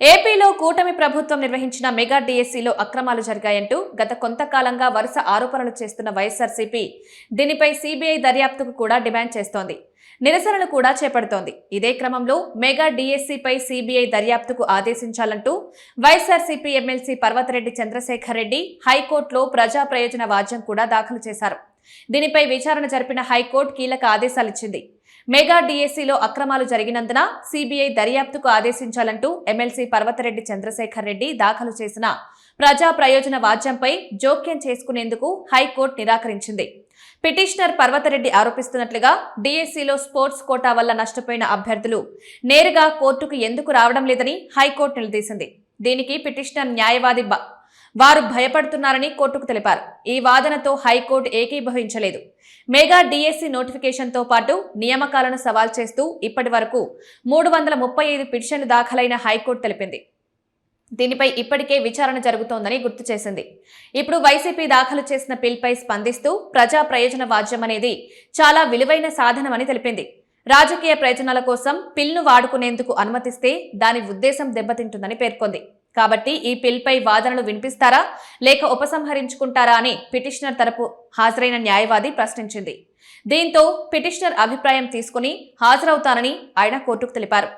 ఏపీలో కూటమి ప్రభుత్వం నిర్వహించిన మెగా డిఎస్సీలో అక్రమాలు జరిగాయంటూ గత కొంతకాలంగా వరుస ఆరోపణలు చేస్తున్న వైఎస్ఆర్సీపీ దీనిపై సీబీఐ దర్యాప్తుకు కూడా డిమాండ్ చేస్తోంది. నిరసనలు కూడా చేపడుతోంది. ఇదే క్రమంలో మెగా డిఎస్సీపై సీబీఐ దర్యాప్తుకు ఆదేశించాలంటూ వైఎస్ఆర్సీపీ ఎమ్మెల్సీ పర్వతరెడ్డి చంద్రశేఖర్ రెడ్డి హైకోర్టులో ప్రజా ప్రయోజన వాద్యం కూడా దాఖలు చేశారు. దీనిపై విచారణ జరిపిన హైకోర్టు కీలక ఆదేశాలిచ్చింది. మెగా డిఎస్సీలో అక్రమాలు జరిగినందున సీబీఐ దర్యాప్తుకు ఆదేశించాలంటూ ఎమ్మెల్సీ పర్వతరెడ్డి చంద్రశేఖర్ రెడ్డి దాఖలు చేసిన ప్రజా ప్రయోజన వాద్యంపై జోక్యం చేసుకునేందుకు హైకోర్టు నిరాకరించింది. పిటిషనర్ పర్వతరెడ్డి ఆరోపిస్తున్నట్లుగా డిఎస్సీలో స్పోర్ట్స్ కోటా వల్ల నష్టపోయిన అభ్యర్థులు నేరుగా కోర్టుకు ఎందుకు రావడం లేదని హైకోర్టు నిలదీసింది. దీనికి పిటిషనర్ న్యాయవాది వారు భయపడుతున్నారని కోర్టుకు తెలిపారు. ఈ వాదనతో హైకోర్టు ఏకీభవించలేదు. మెగా డిఎస్సీ నోటిఫికేషన్తో పాటు నియామకాలను సవాల్ చేస్తూ ఇప్పటి వరకు 335 పిటిషన్లు దాఖలైన హైకోర్టు తెలిపింది. దీనిపై ఇప్పటికే విచారణ జరుగుతోందని గుర్తు చేసింది. ఇప్పుడు వైసీపీ దాఖలు చేసిన పిల్పై స్పందిస్తూ ప్రజా ప్రయోజన వాద్యం అనేది చాలా విలువైన సాధనమని తెలిపింది. రాజకీయ ప్రయోజనాల కోసం పిల్ను వాడుకునేందుకు అనుమతిస్తే దాని ఉద్దేశం దెబ్బతింటుందని పేర్కొంది. కాబట్టి ఈ పిల్పై వాదనలు వినిపిస్తారా లేక ఉపసంహరించుకుంటారా అని పిటిషనర్ తరపు హాజరైన న్యాయవాది ప్రశ్నించింది. దీంతో పిటిషనర్ అభిప్రాయం తీసుకుని హాజరవుతానని ఆయన కోర్టుకు తెలిపారు.